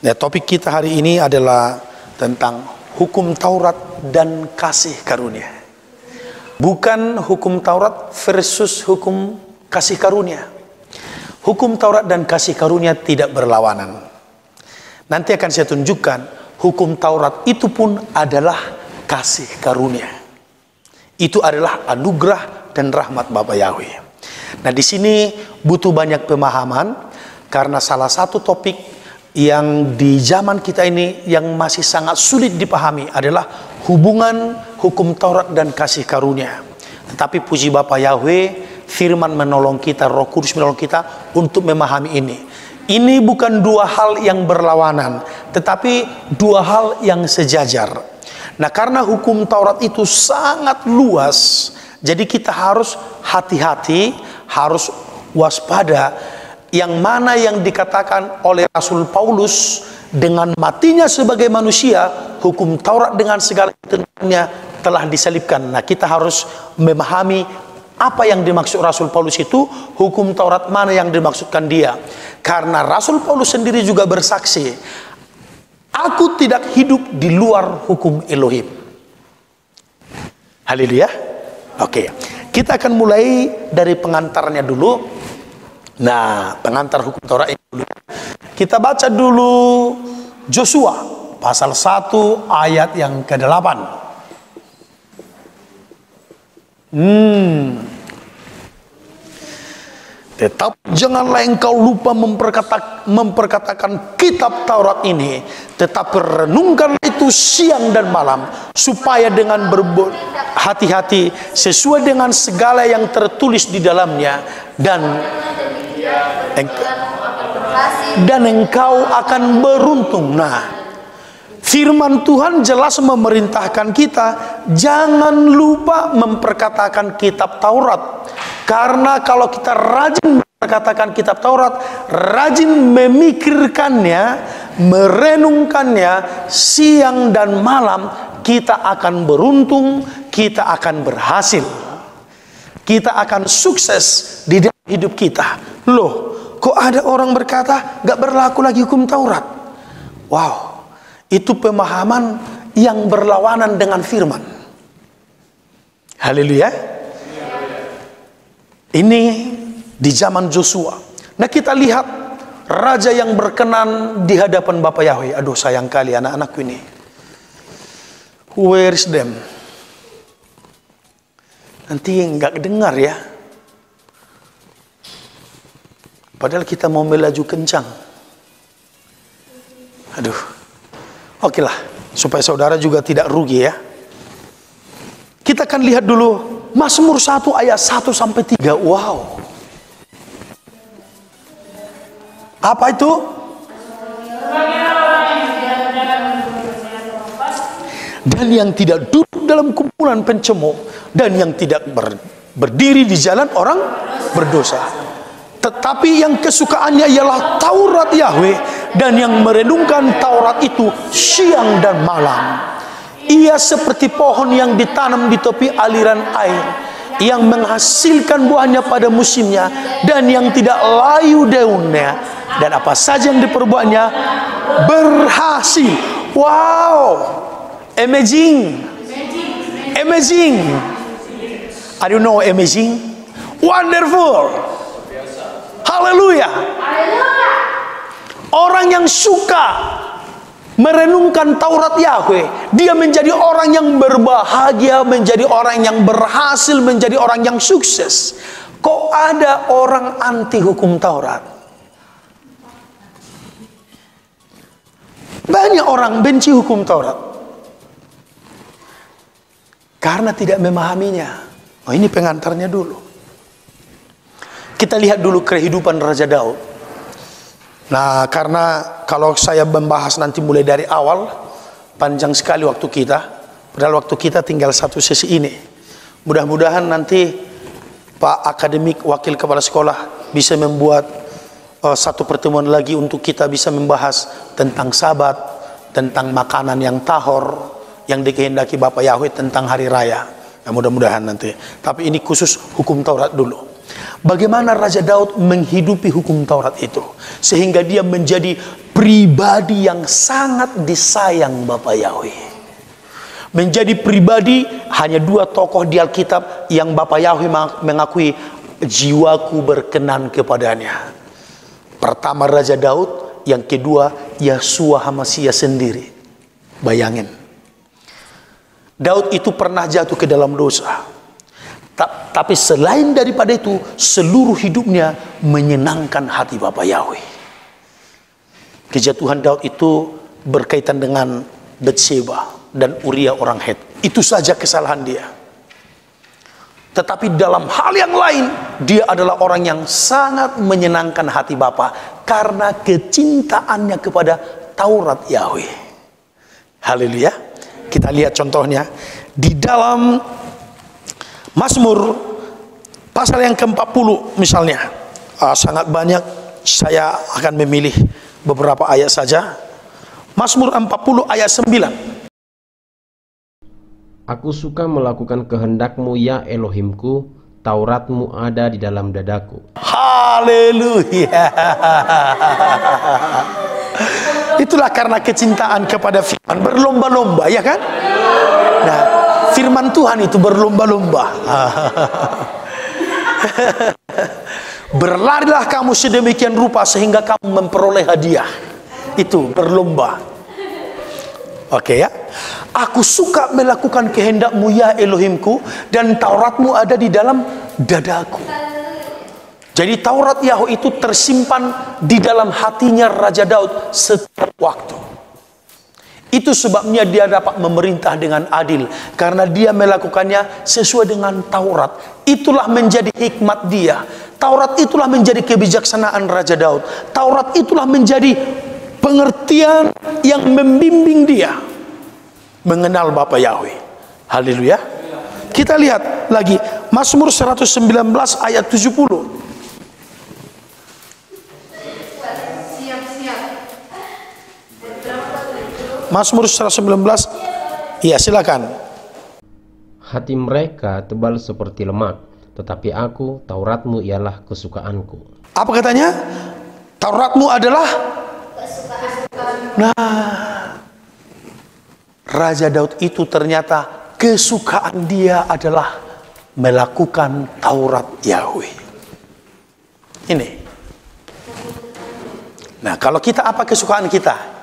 Ya, topik kita hari ini adalah tentang hukum Taurat dan kasih karunia. Bukan hukum Taurat versus hukum kasih karunia. Hukum Taurat dan kasih karunia tidak berlawanan. Nanti akan saya tunjukkan hukum Taurat itu pun adalah kasih karunia. Itu adalah anugerah dan rahmat Bapa Yahweh. Nah, di sini butuh banyak pemahaman karena salah satu topik yang di zaman kita ini yang masih sangat sulit dipahami adalah hubungan hukum Taurat dan kasih karunia. Tetapi puji Bapa Yahweh, firman menolong kita, Roh Kudus menolong kita untuk memahami ini. Ini bukan dua hal yang berlawanan, tetapi dua hal yang sejajar. Nah, karena hukum Taurat itu sangat luas, jadi kita harus hati-hati, harus waspada. Yang mana yang dikatakan oleh Rasul Paulus dengan matinya sebagai manusia, hukum Taurat dengan segala ketentuannya telah diselipkan. Nah, kita harus memahami apa yang dimaksud Rasul Paulus itu, hukum Taurat mana yang dimaksudkan dia. Karena Rasul Paulus sendiri juga bersaksi, aku tidak hidup di luar hukum Elohim. Haleluya. Oke, kita akan mulai dari pengantarnya dulu. Nah, pengantar hukum Taurat ini dulu. Kita baca dulu Josua pasal 1 ayat yang ke-8. Tetap janganlah engkau lupa memperkatakan kitab Taurat ini, tetapi renungkanlah itu siang dan malam, supaya dengan berhati-hati sesuai dengan segala yang tertulis di dalamnya, dan engkau akan beruntung. Nah, firman Tuhan jelas memerintahkan kita jangan lupa memperkatakan kitab Taurat. Karena kalau kita rajin memperkatakan kitab Taurat, rajin memikirkannya, merenungkannya siang dan malam, kita akan beruntung, kita akan berhasil, kita akan sukses di dalam hidup kita. Loh, kok ada orang berkata gak berlaku lagi hukum Taurat? Wow, itu pemahaman yang berlawanan dengan firman. Haleluya. Ini di zaman Joshua. Nah, kita lihat raja yang berkenan di hadapan Bapa Yahweh. Aduh, sayang kali anak-anakku ini. Where is them? Nanti nggak dengar ya. Padahal kita mau melaju kencang. Aduh. Oke lah, supaya saudara juga tidak rugi ya. Kita akan lihat dulu Mazmur 1 ayat 1 sampai 3. Wow. Apa itu? Dan yang tidak duduk dalam kumpulan pencemooh, dan yang tidak berdiri di jalan orang berdosa. Tetapi yang kesukaannya ialah Taurat Yahweh, dan yang merenungkan Taurat itu siang dan malam. Ia seperti pohon yang ditanam di tepi aliran air, yang menghasilkan buahnya pada musimnya, dan yang tidak layu daunnya, dan apa saja yang diperbuatnya berhasil. Wow, amazing, amazing. I don't know, amazing, wonderful. Haleluya. Orang yang suka merenungkan Taurat Yahweh, dia menjadi orang yang berbahagia, menjadi orang yang berhasil, menjadi orang yang sukses. Kok ada orang anti hukum Taurat? Banyak orang benci hukum Taurat karena tidak memahaminya. Oh, ini pengantarnya dulu. Kita lihat dulu kehidupan Raja Daud. Nah, karena kalau saya membahas nanti mulai dari awal, panjang sekali waktu kita. Padahal waktu kita tinggal satu sesi ini. Mudah-mudahan nanti Pak Akademik Wakil Kepala Sekolah bisa membuat satu pertemuan lagi untuk kita bisa membahas tentang Sabat, tentang makanan yang tahor, yang dikehendaki Bapak Yahweh, tentang hari raya. Nah, mudah-mudahan nanti. Tapi ini khusus hukum Taurat dulu. Bagaimana Raja Daud menghidupi hukum Taurat itu, sehingga dia menjadi pribadi yang sangat disayang Bapa Yahweh. Menjadi pribadi, hanya dua tokoh di Alkitab yang Bapa Yahweh mengakui jiwaku berkenan kepadanya. Pertama Raja Daud, yang kedua Yeshua HaMashiach sendiri. Bayangin, Daud itu pernah jatuh ke dalam dosa, tapi selain daripada itu, seluruh hidupnya menyenangkan hati Bapa Yahweh. Kejatuhan Daud itu berkaitan dengan Bathsheba dan Uria orang Het. Itu saja kesalahan dia. Tetapi dalam hal yang lain, dia adalah orang yang sangat menyenangkan hati Bapa karena kecintaannya kepada Taurat Yahweh. Haleluya. Kita lihat contohnya di dalam Mazmur pasal yang ke-40 misalnya. Sangat banyak, saya akan memilih beberapa ayat saja. Mazmur 40 ayat 9. Aku suka melakukan kehendak-Mu ya Elohimku, Taurat-Mu ada di dalam dadaku. Haleluya. Itulah karena kecintaan kepada firman, berlomba-lomba, ya kan? Nah, firman Tuhan itu berlomba-lomba. Berlarilah kamu sedemikian rupa sehingga kamu memperoleh hadiah. Itu berlomba. Oke ya. Aku suka melakukan kehendak-Mu ya Elohimku, dan Taurat-Mu ada di dalam dadaku. Jadi Taurat Yahweh itu tersimpan di dalam hatinya Raja Daud setiap waktu. Itu sebabnya dia dapat memerintah dengan adil, karena dia melakukannya sesuai dengan Taurat. Itulah menjadi hikmat dia. Taurat itulah menjadi kebijaksanaan Raja Daud. Taurat itulah menjadi pengertian yang membimbing dia mengenal Bapa Yahweh. Haleluya. Kita lihat lagi Mazmur 119 ayat 70. Mazmur 119. Iya, silakan. Hati mereka tebal seperti lemak, tetapi aku, Taurat-Mu ialah kesukaanku. Apa katanya? Taurat-Mu adalah Nah, Raja Daud itu ternyata kesukaan dia adalah melakukan Taurat Yahweh. Ini. Nah, kalau kita, apa kesukaan kita?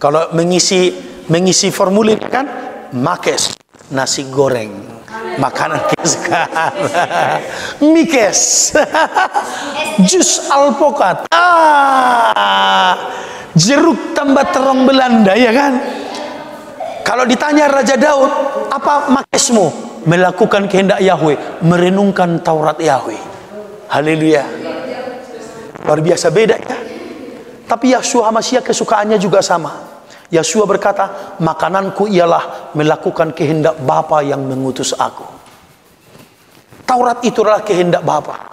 Kalau mengisi formulir kan, makes, nasi goreng, makanan kesukaan. Mikes, jus alpukat, jeruk tambah terong Belanda, ya kan? Kalau ditanya Raja Daud, apa makesmu? Melakukan kehendak Yahweh, merenungkan Taurat Yahweh. Haleluya. Luar biasa beda ya. Tapi Yeshua HaMashiach kesukaannya juga sama. Yeshua berkata, makananku ialah melakukan kehendak Bapa yang mengutus aku. Taurat itu adalah kehendak Bapa.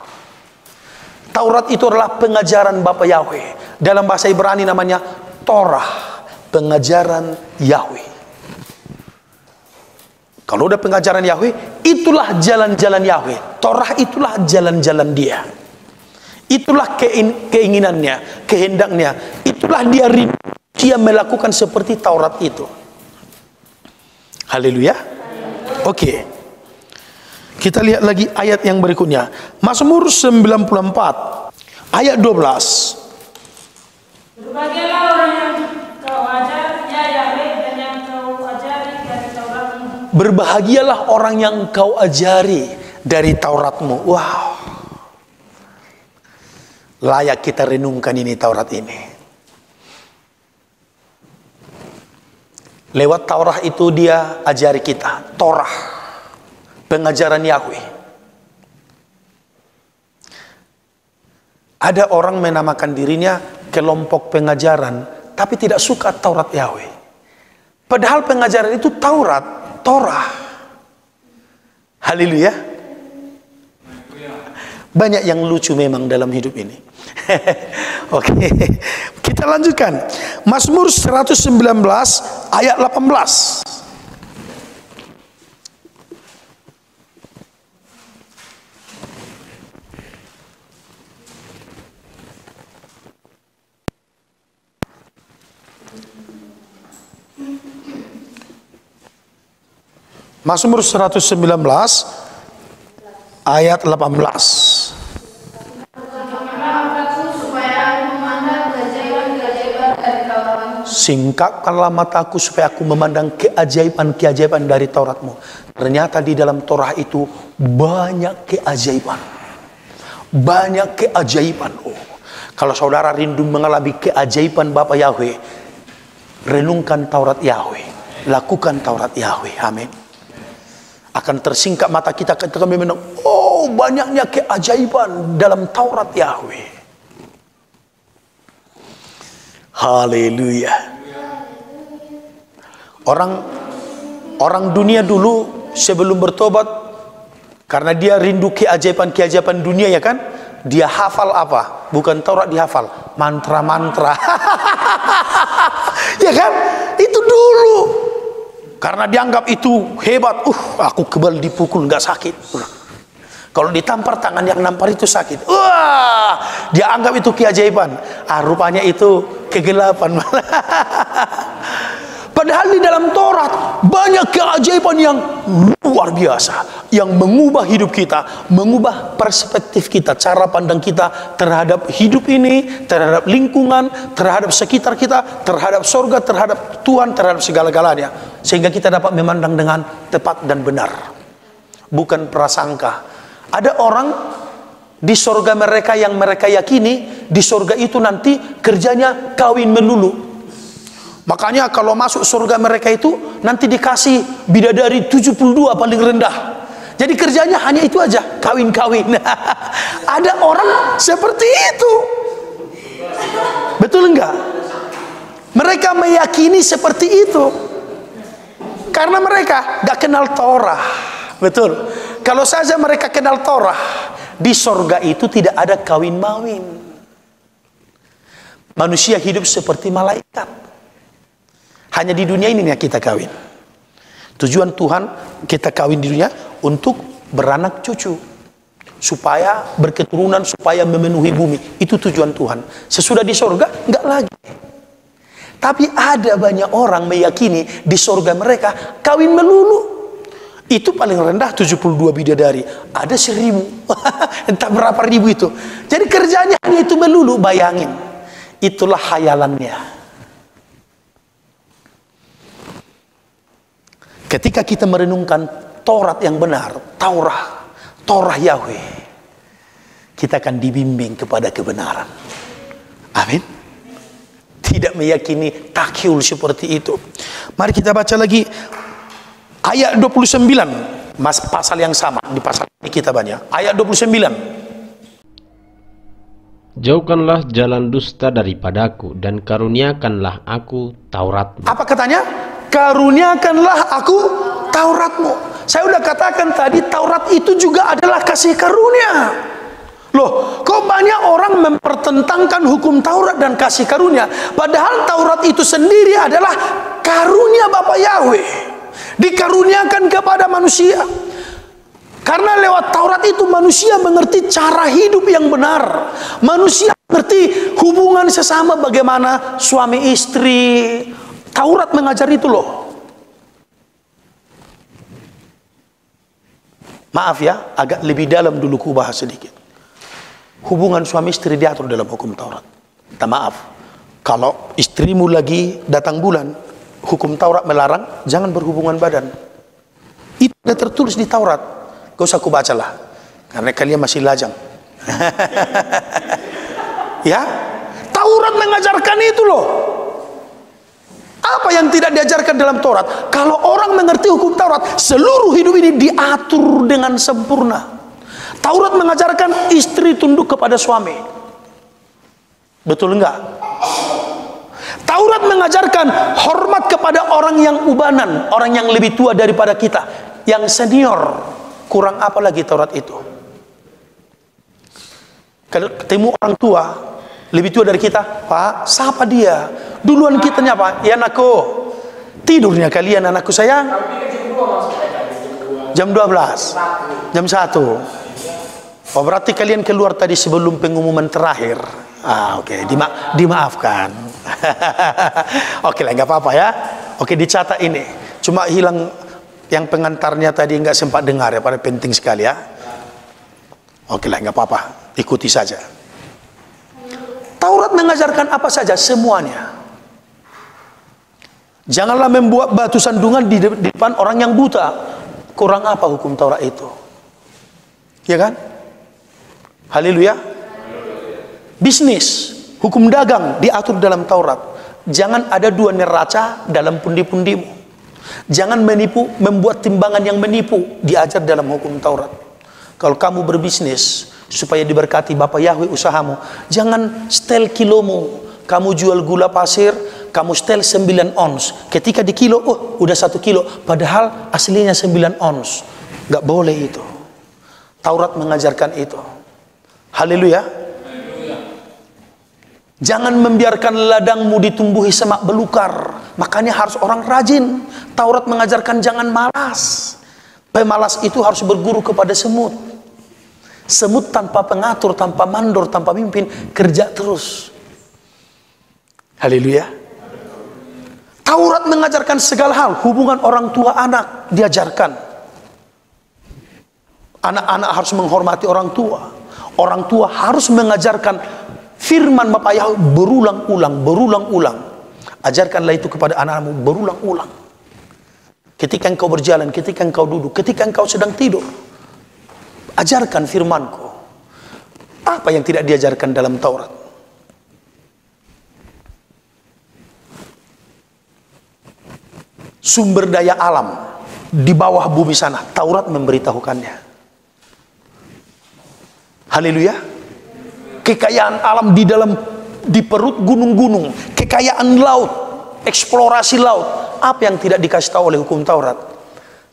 Taurat itu adalah pengajaran Bapa Yahweh. Dalam bahasa Ibrani namanya Torah, pengajaran Yahweh. Kalau udah pengajaran Yahweh, itulah jalan-jalan Yahweh. Torah itulah jalan-jalan dia. Itulah keinginannya, kehendaknya. Itulah dia melakukan seperti Taurat itu. Haleluya. Oke. Kita lihat lagi ayat yang berikutnya. Mazmur 94 ayat 12. Berbahagialah orang yang kau ajar, ya Yahweh, dan yang kau ajari dari Taurat-Mu. Berbahagialah orang yang kau ajari dari Taurat-Mu. Wow. Layak kita renungkan ini, Taurat ini. Lewat Taurat itu dia ajari kita. Torah, pengajaran Yahweh. Ada orang menamakan dirinya kelompok pengajaran, tapi tidak suka Taurat Yahweh. Padahal pengajaran itu Taurat, Torah. Haleluya. Banyak yang lucu memang dalam hidup ini. Oke, kita lanjutkan. Mazmur 119 ayat 18. Mazmur 119 ayat 18. Singkapkanlah mataku supaya aku memandang keajaiban-keajaiban dari Tauratmu. Ternyata di dalam Torah itu banyak keajaiban. Banyak keajaiban. Oh, kalau saudara rindu mengalami keajaiban Bapa Yahweh, renungkan Taurat Yahweh. Lakukan Taurat Yahweh. Amin. Akan tersingkap mata kita ketika memandang, oh banyaknya keajaiban dalam Taurat Yahweh. Haleluya. Orang dunia dulu sebelum bertobat, karena dia rindu keajaiban-keajaiban dunia, ya kan? Dia hafal apa? Bukan Taurat dihafal, mantra-mantra. Ya kan? Itu dulu. Karena dianggap itu hebat. Aku kebal dipukul nggak sakit. Kalau ditampar tangan yang nampar itu sakit. Wah, dia anggap itu keajaiban. Rupanya itu kegelapan. Padahal di dalam Taurat banyak keajaiban yang luar biasa, yang mengubah hidup kita, mengubah perspektif kita, cara pandang kita terhadap hidup ini, terhadap lingkungan, terhadap sekitar kita, terhadap surga, terhadap Tuhan, terhadap segala-galanya, sehingga kita dapat memandang dengan tepat dan benar, bukan prasangka. Ada orang di surga mereka yang mereka yakini, di surga itu nanti kerjanya kawin melulu. Makanya kalau masuk surga mereka itu nanti dikasih bidadari 72 paling rendah. Jadi kerjanya hanya itu aja, kawin-kawin. Ada orang seperti itu. Betul enggak? Mereka meyakini seperti itu karena mereka gak kenal Torah. Betul. Kalau saja mereka kenal Torah, di surga itu tidak ada kawin-mawin. Manusia hidup seperti malaikat. Hanya di dunia ini ya kita kawin. Tujuan Tuhan kita kawin di dunia untuk beranak cucu, supaya berketurunan, supaya memenuhi bumi. Itu tujuan Tuhan. Sesudah di surga enggak lagi. Tapi ada banyak orang meyakini di surga mereka kawin melulu. Itu paling rendah 72 bidadari. Ada 1000. Entah berapa ribu itu. Jadi kerjanya hanya itu melulu. Bayangin. Itulah khayalannya. Ketika kita merenungkan Taurat yang benar, Torah Yahweh, kita akan dibimbing kepada kebenaran. Amin. Tidak meyakini takyul seperti itu. Mari kita baca lagi ayat 29, pasal yang sama, di pasal ini kita banyak. Ayat 29. Jauhkanlah jalan dusta daripadaku, dan karuniakanlah aku Tauratmu. Apa katanya? Karuniakanlah aku Tauratmu. Saya udah katakan tadi, Taurat itu juga adalah kasih karunia. Loh, kok banyak orang mempertentangkan hukum Taurat dan kasih karunia, padahal Taurat itu sendiri adalah karunia Bapa Yahweh, dikaruniakan kepada manusia. Karena lewat Taurat itu manusia mengerti cara hidup yang benar. Manusia mengerti hubungan sesama, bagaimana suami istri. Taurat mengajar itu loh. Maaf ya, agak lebih dalam dulu ku bahas sedikit. Hubungan suami istri diatur dalam hukum Taurat. Minta maaf, kalau istrimu lagi datang bulan, hukum Taurat melarang jangan berhubungan badan. Itu sudah tertulis di Taurat. Gak usah ku bacalah, karena kalian masih lajang. Ya, Taurat mengajarkan itu loh. Apa yang tidak diajarkan dalam Taurat? Kalau orang mengerti hukum Taurat, seluruh hidup ini diatur dengan sempurna. Taurat mengajarkan istri tunduk kepada suami. Betul enggak? Taurat mengajarkan hormat kepada orang yang ubanan, orang yang lebih tua daripada kita, yang senior. Kurang apa lagi Taurat itu? Kalau ketemu orang tua lebih tua dari kita, Pak, sapa dia. Duluan kitanya apa? Ya anakku, tidurnya kalian anakku sayang. Jam 12, jam 1. Oh, berarti kalian keluar tadi sebelum pengumuman terakhir. Oke. Dimaafkan. Oke lah, nggak apa-apa ya. Oke, dicatat ini. Cuma hilang yang pengantarnya tadi, nggak sempat dengar ya, pada penting sekali ya. Oke lah, nggak apa-apa, ikuti saja. Taurat mengajarkan apa saja? Semuanya. Janganlah membuat batu sandungan di depan orang yang buta. Kurang apa hukum Taurat itu? Ya kan? Haleluya. Bisnis, hukum dagang diatur dalam Taurat. Jangan ada dua neraca dalam pundi-pundimu. Jangan menipu, membuat timbangan yang menipu, diajar dalam hukum Taurat. Kalau kamu berbisnis supaya diberkati Bapak Yahweh usahamu, jangan setel kilomu. Kamu jual gula pasir, kamu setel 9 ons. Ketika di kilo, oh udah 1 kilo, padahal aslinya 9 ons. Gak boleh itu. Taurat mengajarkan itu. Haleluya. Jangan membiarkan ladangmu ditumbuhi semak belukar. Makanya harus orang rajin. Taurat mengajarkan jangan malas. Pemalas itu harus berguru kepada semut. Semut tanpa pengatur, tanpa mandor, tanpa mimpin, kerja terus. Haleluya. Taurat mengajarkan segala hal. Hubungan orang tua anak diajarkan. Anak-anak harus menghormati orang tua. Orang tua harus mengajarkan firman Bapak Yahweh berulang-ulang. Ajarkanlah itu kepada anak-anakmu berulang-ulang. Ketika engkau berjalan, ketika engkau duduk, ketika engkau sedang tidur, ajarkan firmanku. Apa yang tidak diajarkan dalam Taurat? Sumber daya alam di bawah bumi sana, Taurat memberitahukannya. Haleluya. Kekayaan alam di perut gunung-gunung, kekayaan laut, eksplorasi laut. Apa yang tidak dikasih tahu oleh hukum Taurat?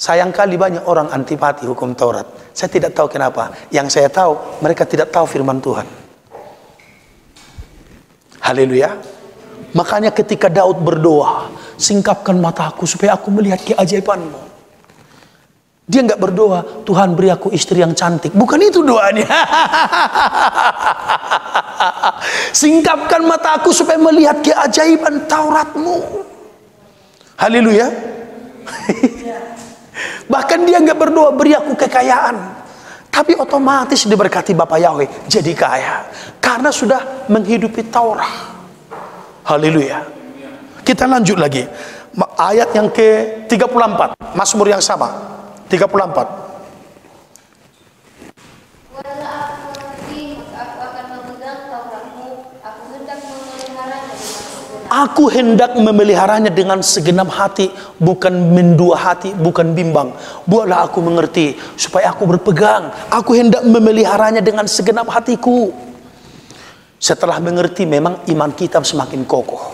Sayang kali banyak orang antipati hukum Taurat. Saya tidak tahu kenapa. Yang saya tahu, mereka tidak tahu firman Tuhan. Haleluya. Makanya ketika Daud berdoa, singkapkan mataku supaya aku melihat keajaibanmu. Dia nggak berdoa, Tuhan beri aku istri yang cantik. Bukan itu doanya. Singkapkan mataku supaya melihat keajaiban Tauratmu. Haleluya. Bahkan dia nggak berdoa, beri aku kekayaan. Tapi otomatis diberkati Bapak Yahweh jadi kaya. Karena sudah menghidupi Taurat. Haleluya. Kita lanjut lagi. Ayat yang ke-34. Mazmur yang sama. 34. Aku hendak memeliharanya dengan segenap hati, bukan mendua hati, bukan bimbang. Buatlah aku mengerti, supaya aku berpegang. Aku hendak memeliharanya dengan segenap hatiku. Setelah mengerti, memang iman kita semakin kokoh.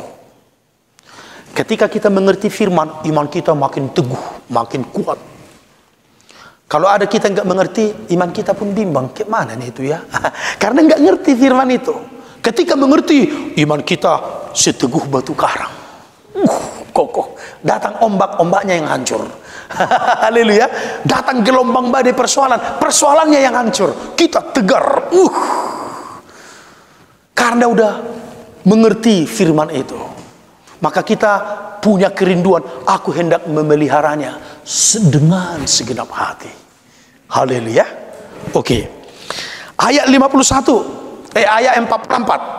Ketika kita mengerti firman, iman kita makin teguh, makin kuat. Kalau ada kita nggak mengerti, iman kita pun bimbang. Kemana nih itu ya? Karena nggak ngerti firman itu. Ketika mengerti, iman kita seteguh batu karang. Kokoh. Datang ombak-ombaknya yang hancur. Haleluya. Datang gelombang badai persoalannya yang hancur. Kita tegar. Karena udah mengerti firman itu. Maka kita punya kerinduan. Aku hendak memeliharanya dengan segenap hati. Haleluya. Oke. Ayat 51. Ayat 44.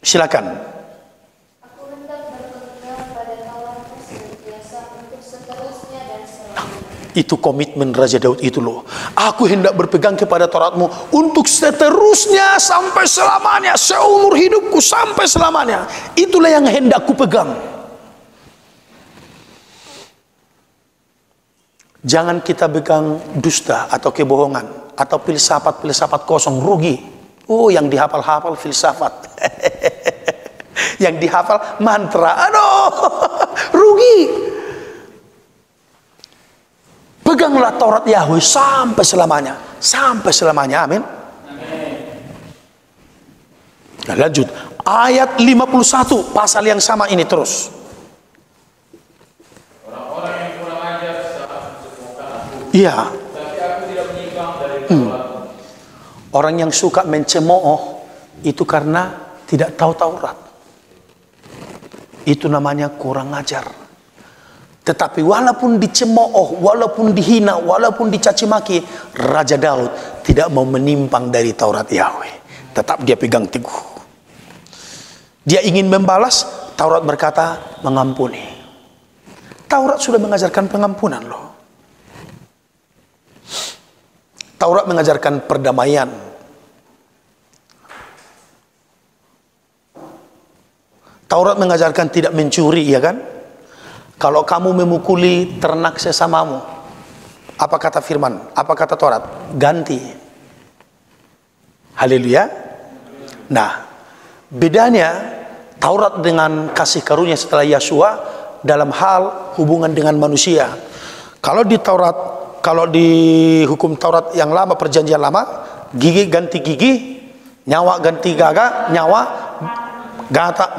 Silakan. Aku hendak berpegang pada Tauratmu senantiasa untuk seterusnya dan selamanya. Itu komitmen Raja Daud itu loh. Aku hendak berpegang kepada Tauratmu untuk seterusnya sampai selamanya. Seumur hidupku sampai selamanya. Itulah yang hendak ku pegang. Jangan kita pegang dusta atau kebohongan atau filsafat kosong, rugi. Oh, yang dihafal-hafal filsafat. Yang dihafal mantra. Aduh, rugi. Peganglah Taurat Yahweh sampai selamanya. Sampai selamanya, amin. Nah, lanjut. Ayat 51, pasal yang sama ini terus. Orang-orang yang kurang ajar sangat mencemoohkan aku. Iya. Tapi aku tidak menyimpang dari Tauratmu. Orang yang suka mencemooh itu karena tidak tahu Taurat. Itu namanya kurang ajar. Tetapi walaupun dicemooh, walaupun dihina, walaupun dicaci maki, Raja Daud tidak mau menyimpang dari Taurat Yahweh. Tetap dia pegang teguh. Dia ingin membalas, Taurat berkata mengampuni. Taurat sudah mengajarkan pengampunan loh. Taurat mengajarkan perdamaian. Taurat mengajarkan tidak mencuri, ya kan? Kalau kamu memukuli ternak sesamamu, apa kata firman? Apa kata Taurat? Ganti. Haleluya. Nah, bedanya Taurat dengan kasih karunia setelah Yeshua dalam hal hubungan dengan manusia. Kalau di Taurat, kalau di hukum Taurat yang lama, perjanjian lama, gigi ganti gigi, nyawa ganti gaga, nyawa,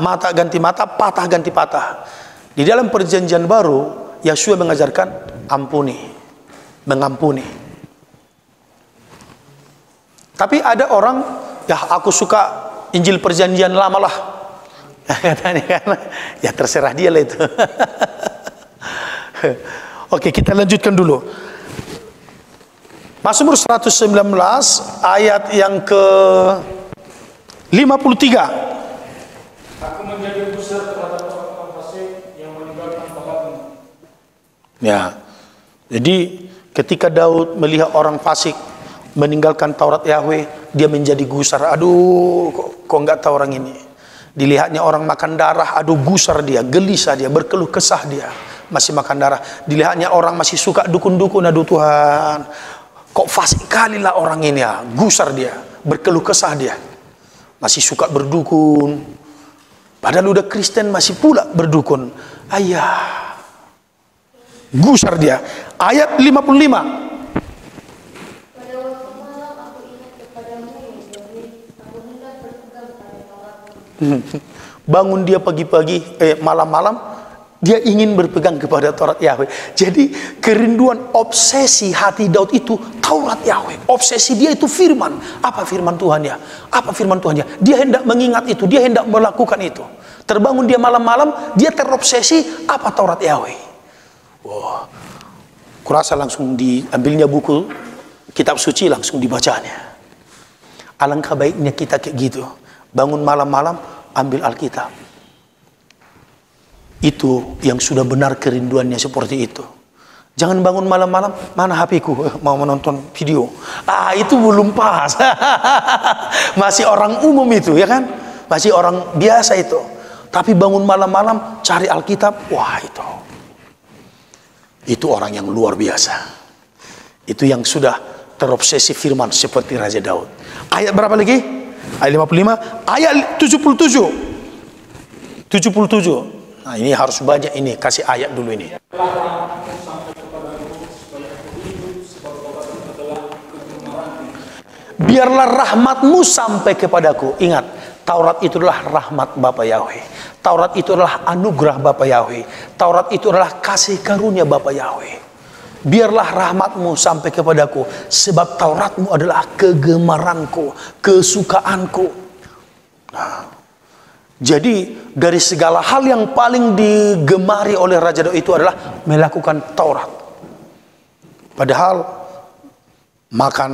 mata ganti mata, patah ganti patah. Di dalam perjanjian baru, Yeshua mengajarkan ampuni, mengampuni. Tapi ada orang, ya aku suka Injil perjanjian lama lah. Katanya kan, ya terserah dia lah itu. Oke, kita lanjutkan dulu. Mazmur 119 ayat yang ke 53. Aku menjadi gusar terhadap orang fasik yang meninggalkan Tauratmu. Ya, jadi ketika Daud melihat orang fasik meninggalkan Taurat Yahweh, dia menjadi gusar. Aduh, kok nggak tahu orang ini. Dilihatnya orang makan darah, aduh gusar dia, gelisah dia, berkeluh kesah dia, masih makan darah. Dilihatnya orang masih suka dukun-dukun, aduh Tuhan, kok fasik kali lah orang ini ya, gusar dia, berkeluh kesah dia, masih suka berdukun. Padahal udah Kristen masih pula berdukun. Ayah, gusar dia. Ayat 55. Pada waktu malam aku ingat kepadamu ya Daud, aku hendak berpegang pada Tauratmu. Bangun dia pagi-pagi, malam-malam, dia ingin berpegang kepada Taurat Yahweh. Jadi kerinduan, obsesi hati Daud itu Taurat Yahweh. Obsesi dia itu firman. Apa firman Tuhan ya? Apa firman Tuhan ya? Dia hendak mengingat itu, dia hendak melakukan itu. Terbangun dia malam-malam, dia terobsesi apa Taurat Yahweh. Wah, kurasa langsung diambilnya buku kitab suci, langsung dibacanya. Alangkah baiknya kita kayak gitu. Bangun malam-malam, ambil Alkitab. Itu yang sudah benar kerinduannya seperti itu. Jangan bangun malam-malam, mana HP-ku, mau menonton video. Itu belum pas. Masih orang umum itu, ya kan? Masih orang biasa itu. Tapi bangun malam-malam, cari Alkitab, wah itu. Itu orang yang luar biasa. Itu yang sudah terobsesi firman seperti Raja Daud. Ayat berapa lagi? Ayat 55, ayat 77. Nah, ini harus banyak ini, kasih ayat dulu ini. Biarlah rahmatmu sampai kepadaku. Ingat, Taurat itu adalah rahmat Bapa Yahweh. Taurat itu adalah anugerah Bapa Yahweh. Taurat itu adalah kasih karunia Bapa Yahweh. Biarlah rahmatmu sampai kepadaku, sebab Tauratmu adalah kegemaranku, kesukaanku. Nah, jadi dari segala hal yang paling digemari oleh Raja Daud itu adalah melakukan Taurat. Padahal makan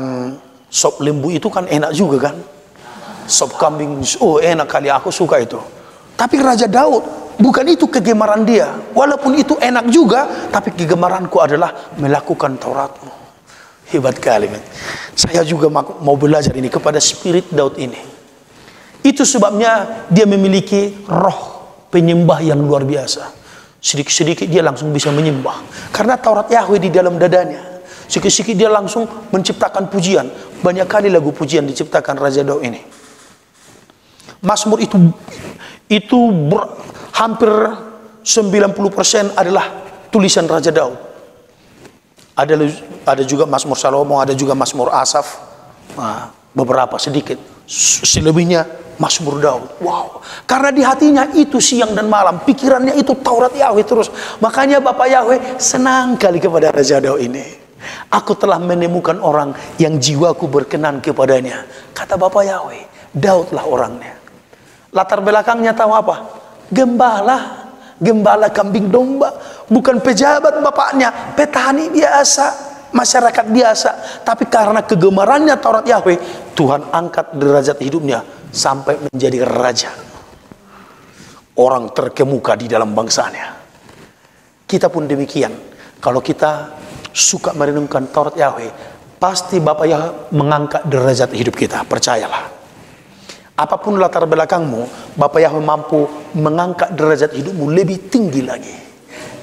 sop lembu itu kan enak juga kan. Sop kambing, oh enak kali, aku suka itu. Tapi Raja Daud bukan itu kegemaran dia. Walaupun itu enak juga, tapi kegemaranku adalah melakukan Tauratmu. Hebat kali. Saya juga mau belajar ini kepada spirit Daud ini. Itu sebabnya dia memiliki roh penyembah yang luar biasa. Sedikit-sedikit dia langsung bisa menyembah. Karena Taurat Yahweh di dalam dadanya. Sedikit-sedikit dia langsung menciptakan pujian. Banyak kali lagu pujian diciptakan Raja Daud ini. Mazmur itu hampir 90% adalah tulisan Raja Daud. Ada juga Mazmur Salomo, ada juga Mazmur Asaf. Nah, beberapa sedikit. Selebihnya Mazmur Daud. Wow. Karena di hatinya itu siang dan malam, pikirannya itu Taurat Yahweh terus. Makanya Bapak Yahweh senang kali kepada Raja Daud ini. Aku telah menemukan orang yang jiwaku berkenan kepadanya. Kata Bapak Yahweh, Daudlah orangnya. Latar belakangnya tahu apa? Gembala kambing domba, bukan pejabat bapaknya, petani biasa, masyarakat biasa. Tapi karena kegemarannya Taurat Yahweh, Tuhan angkat derajat hidupnya sampai menjadi raja, orang terkemuka di dalam bangsanya. Kita pun demikian. Kalau kita suka merenungkan Taurat Yahweh, pasti Bapak Yahweh mengangkat derajat hidup kita, percayalah. Apapun latar belakangmu, Bapak Yahweh mampu mengangkat derajat hidupmu lebih tinggi lagi.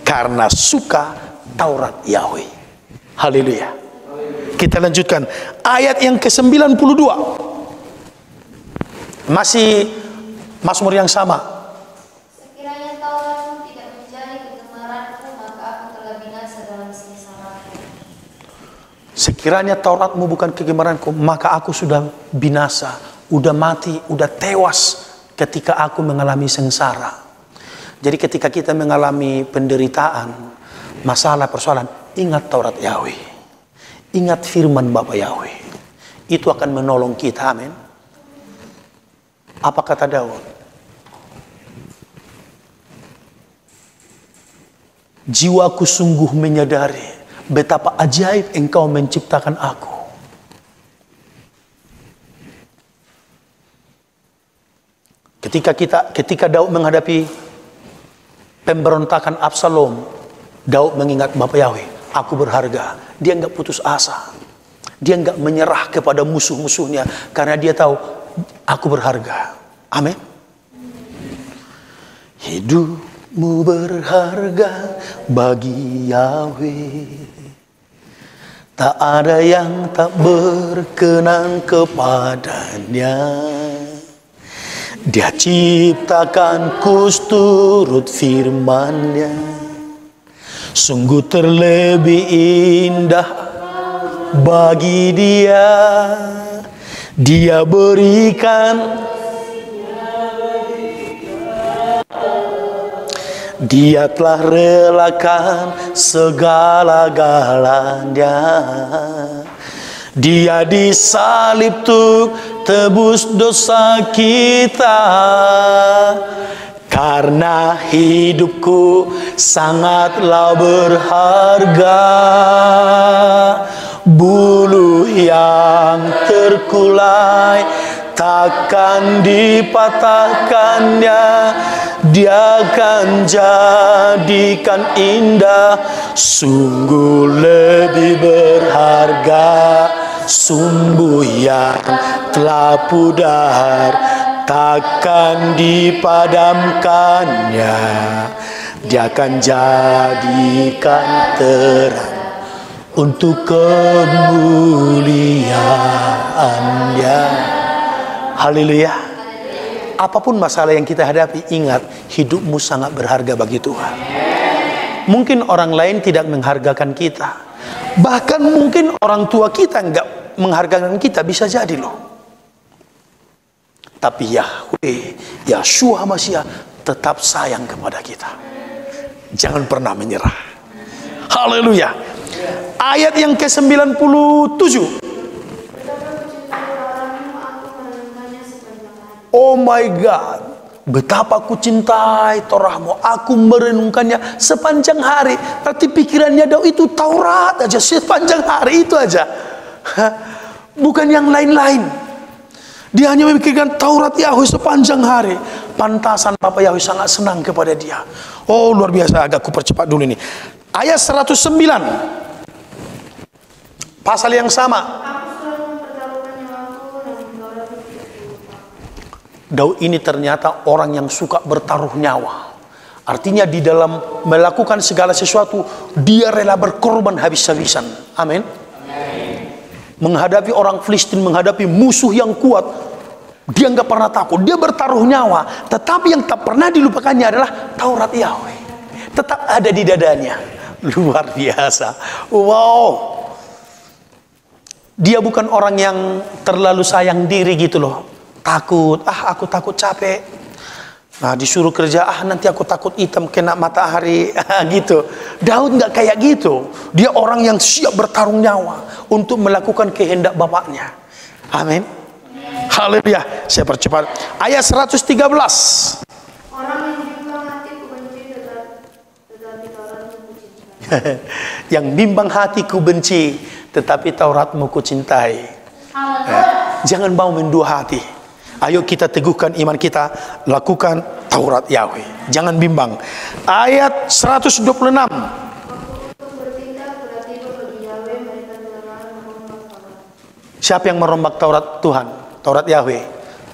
Karena suka Taurat Yahweh. Haleluya. Kita lanjutkan. Ayat yang ke-92. Masih Mazmur yang sama. Sekiranya Tauratmu tidak menjadi kegemaranku, maka aku telah binasa dalam sengsara. Sekiranya Tauratmu bukan kegemaranku, maka aku sudah binasa, udah mati, udah tewas ketika aku mengalami sengsara. Jadi ketika kita mengalami penderitaan, masalah, persoalan, ingat Taurat Yahweh, ingat firman Bapak Yahweh. Itu akan menolong kita, amin. Apa kata Daud? Jiwaku sungguh menyadari betapa ajaib Engkau menciptakan aku. Ketika Daud menghadapi pemberontakan Absalom, Daud mengingat Bapak Yahweh, aku berharga. Dia enggak putus asa. Dia enggak menyerah kepada musuh-musuhnya karena dia tahu aku berharga. Amin. Hidupmu berharga bagi Yahweh. Tak ada yang tak berkenan kepadanya. Dia ciptakanku turut firman-Nya. Sungguh terlebih indah bagi Dia. Dia berikan, Dia telah relakan segala-galanya. Dia disalib untuk tebus dosa kita. Karena hidupku sangatlah berharga. Bulu yang terkulai takkan dipatahkannya. Dia akan jadikan indah. Sungguh lebih berharga sumbu yang telah pudar, takkan dipadamkannya. Dia akan jadikan terang untuk kemuliaan-Nya. Haleluya. Apapun masalah yang kita hadapi, ingat hidupmu sangat berharga bagi Tuhan. Mungkin orang lain tidak menghargakan kita, bahkan mungkin orang tua kita enggak menghargakan kita, bisa jadi loh. Tapi Yahweh, Yeshua Mashiach tetap sayang kepada kita. Jangan pernah menyerah. Haleluya. Ayat yang ke-97. Oh my God, betapa aku cintai Torahmu, aku merenungkannya sepanjang hari. Berarti pikirannya Daud itu Taurat aja, sepanjang hari itu aja. Bukan yang lain-lain. Dia hanya memikirkan Taurat Yahweh sepanjang hari. Pantasan Bapak Yahweh sangat senang kepada dia. Oh luar biasa, agak ku percepat dulu ini. Ayat 109. Pasal yang sama. Daud ini ternyata orang yang suka bertaruh nyawa. Artinya di dalam melakukan segala sesuatu, dia rela berkorban habis-habisan. Amin. Menghadapi orang Filistin, menghadapi musuh yang kuat, dia nggak pernah takut. Dia bertaruh nyawa. Tetapi yang tak pernah dilupakannya adalah Taurat Yahweh. Tetap ada di dadanya. Luar biasa. Wow. Dia bukan orang yang terlalu sayang diri gitu loh. Takut, aku takut capek. Nah disuruh kerja, nanti aku takut hitam kena matahari, gitu. Daud nggak kayak gitu. Dia orang yang siap bertarung nyawa untuk melakukan kehendak bapaknya. Amin. Haleluya. Saya percepat. Ayat 113. Orang yang bimbang hatiku benci, tetapi Tauratmu kucintai. Yang bimbang hatiku benci, tetapi Tauratmu kucintai. Jangan mau mendua hati. Ayo kita teguhkan iman kita, lakukan Taurat Yahweh. Jangan bimbang. Ayat 126. Siapa yang merombak Taurat Tuhan? Taurat Yahweh.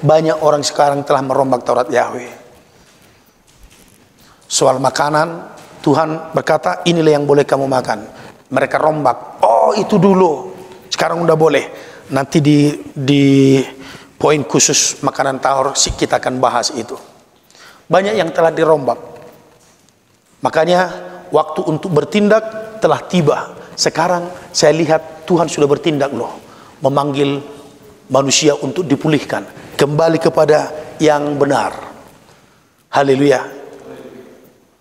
Banyak orang sekarang telah merombak Taurat Yahweh. Soal makanan, Tuhan berkata, inilah yang boleh kamu makan. Mereka rombak. Oh, itu dulu. Sekarang udah boleh. Nanti di poin khusus makanan tahor kita akan bahas itu. Banyak yang telah dirombak. Makanya waktu untuk bertindak telah tiba. Sekarang saya lihat Tuhan sudah bertindak loh. Memanggil manusia untuk dipulihkan. Kembali kepada yang benar. Haleluya.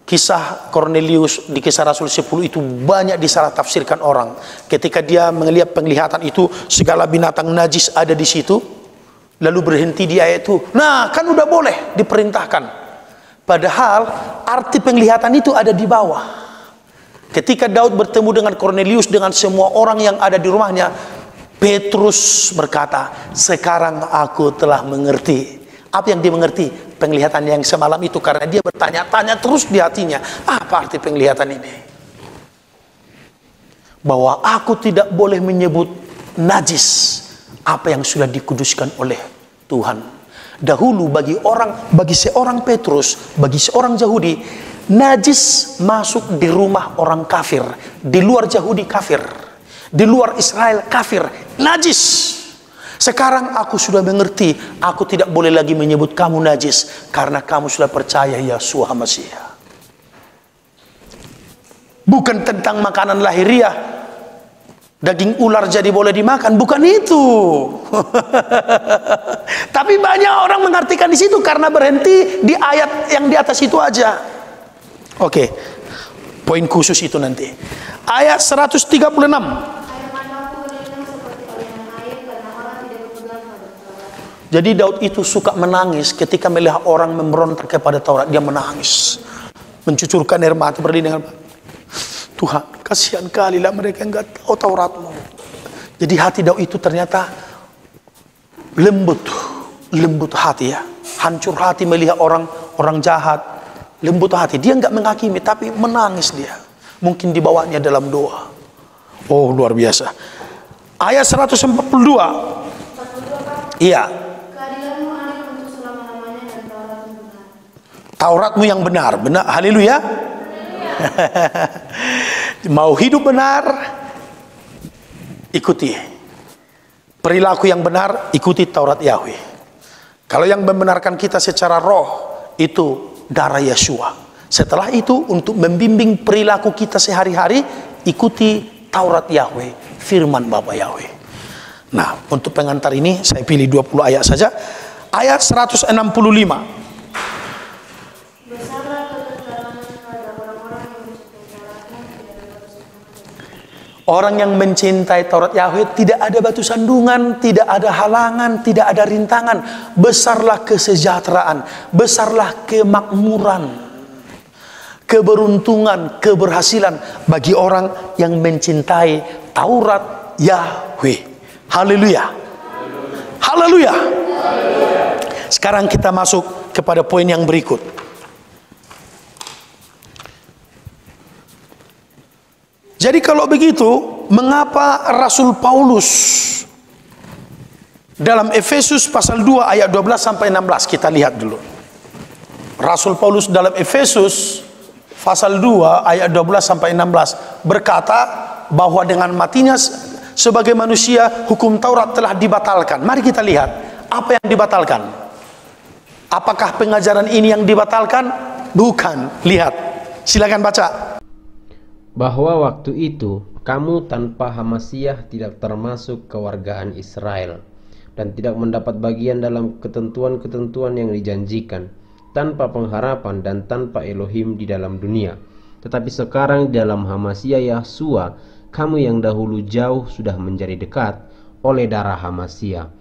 Kisah Cornelius di Kisah Rasul 10 itu banyak disalah tafsirkan orang. Ketika dia melihat penglihatan itu, segala binatang najis ada di situ. Lalu berhenti di ayat itu. Nah, kan udah boleh diperintahkan. Padahal arti penglihatan itu ada di bawah. Ketika Daud bertemu dengan Cornelius dengan semua orang yang ada di rumahnya, Petrus berkata, sekarang aku telah mengerti. Apa yang dia mengerti? Penglihatan yang semalam itu, karena dia bertanya-tanya terus di hatinya, apa arti penglihatan ini? Bahwa aku tidak boleh menyebut najis apa yang sudah dikuduskan oleh Tuhan. Dahulu bagi seorang Petrus, bagi seorang Yahudi, najis masuk di rumah orang kafir, di luar Yahudi kafir, di luar Israel kafir, najis. Sekarang aku sudah mengerti, aku tidak boleh lagi menyebut kamu najis karena kamu sudah percaya Yesus Masiah. Bukan tentang makanan lahiriah, daging ular jadi boleh dimakan, bukan itu. Tapi banyak orang mengartikan di situ karena berhenti di ayat yang di atas itu aja. Oke, poin khusus itu nanti. Ayat 136. Jadi Daud itu suka menangis ketika melihat orang memberontak kepada Taurat. Dia menangis, mencucurkan air mata, berdiri dengan Tuhan, kasihan kalilah mereka enggak tahu Tauratmu. Jadi hati Daud itu ternyata lembut hati ya, hancur hati melihat orang jahat, lembut hati. Dia enggak menghakimi, tapi menangis dia. Mungkin dibawanya dalam doa. Oh, luar biasa. Ayat 142. Iya. Tauratmu yang benar, haleluya. Mau hidup benar, ikuti perilaku yang benar, ikuti Taurat Yahweh. Kalau yang membenarkan kita secara roh itu darah Yeshua. Setelah itu untuk membimbing perilaku kita sehari-hari, ikuti Taurat Yahweh, firman Bapa Yahweh. Nah, untuk pengantar ini saya pilih 20 ayat saja. Ayat 165. Orang yang mencintai Taurat Yahweh, tidak ada batu sandungan, tidak ada halangan, tidak ada rintangan. Besarlah kesejahteraan, besarlah kemakmuran, keberuntungan, keberhasilan bagi orang yang mencintai Taurat Yahweh. Haleluya. Haleluya. Sekarang kita masuk kepada poin yang berikut. Jadi kalau begitu, mengapa Rasul Paulus dalam Efesus pasal 2 ayat 12 sampai 16, kita lihat dulu. Rasul Paulus dalam Efesus pasal 2 ayat 12 sampai 16 berkata bahwa dengan matinya sebagai manusia, hukum Taurat telah dibatalkan. Mari kita lihat apa yang dibatalkan. Apakah pengajaran ini yang dibatalkan? Bukan. Lihat, silakan baca. Bahwa waktu itu kamu tanpa Hamasiah tidak termasuk kewargaan Israel dan tidak mendapat bagian dalam ketentuan-ketentuan yang dijanjikan, tanpa pengharapan dan tanpa Elohim di dalam dunia. Tetapi sekarang dalam Hamasiah Yahshua, kamu yang dahulu jauh sudah menjadi dekat oleh darah Hamasiah.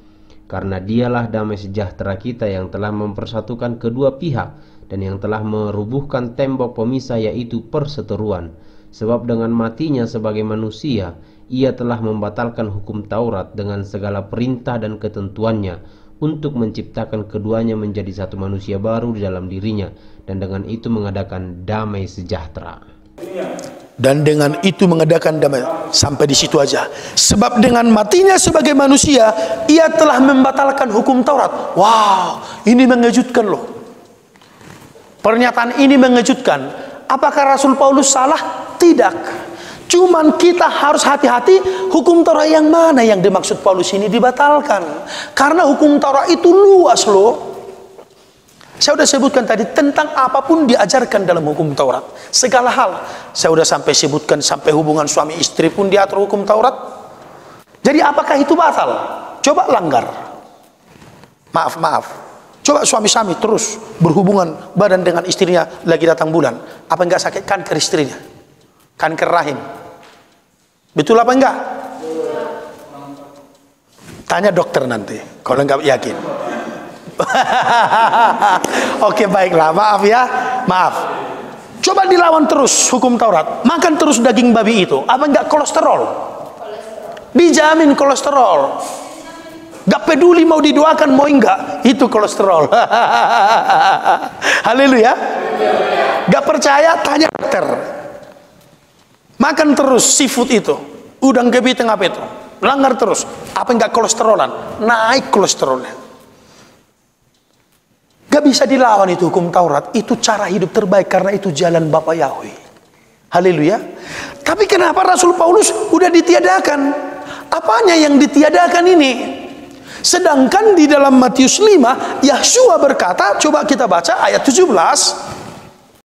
karena dialah damai sejahtera kita yang telah mempersatukan kedua pihak dan yang telah merubuhkan tembok pemisah, yaitu perseteruan. Sebab dengan matinya sebagai manusia, ia telah membatalkan hukum Taurat dengan segala perintah dan ketentuannya, untuk menciptakan keduanya menjadi satu manusia baru di dalam dirinya, dan dengan itu mengadakan damai sejahtera. Dan dengan itu mengadakan damai. Sampai di situ aja. Sebab dengan matinya sebagai manusia, ia telah membatalkan hukum Taurat. Wow, ini mengejutkan loh. Pernyataan ini mengejutkan. Apakah Rasul Paulus salah? Tidak. Cuman kita harus hati-hati, hukum Taurat yang mana yang dimaksud Paulus ini dibatalkan. Karena hukum Taurat itu luas loh. Saya sudah sebutkan tadi tentang apapun diajarkan dalam hukum Taurat. Segala hal. Saya sudah sampai sebutkan, sampai hubungan suami istri pun diatur hukum Taurat. Jadi apakah itu batal? Coba langgar. Maaf. Coba suami-suami terus berhubungan badan dengan istrinya lagi datang bulan. Apa enggak sakit kanker istrinya? Kanker rahim. Betul apa enggak? Tanya dokter nanti kalau enggak yakin. Oke, baiklah, maaf ya. Maaf. Coba dilawan terus hukum Taurat. Makan terus daging babi itu. Apa enggak kolesterol? Dijamin kolesterol. Gak peduli mau didoakan mau enggak, itu kolesterol. Haleluya. Gak percaya, tanya dokter. Makan terus seafood itu, udang kepiting apa itu, langgar terus, apa enggak kolesterolan, naik kolesterolnya. Gak bisa dilawan itu hukum Taurat. Itu cara hidup terbaik, karena itu jalan Bapa Yahweh. Haleluya. Tapi kenapa Rasul Paulus udah ditiadakan? Apanya yang ditiadakan ini? Sedangkan di dalam Matius 5, Yahshua berkata, coba kita baca ayat 17.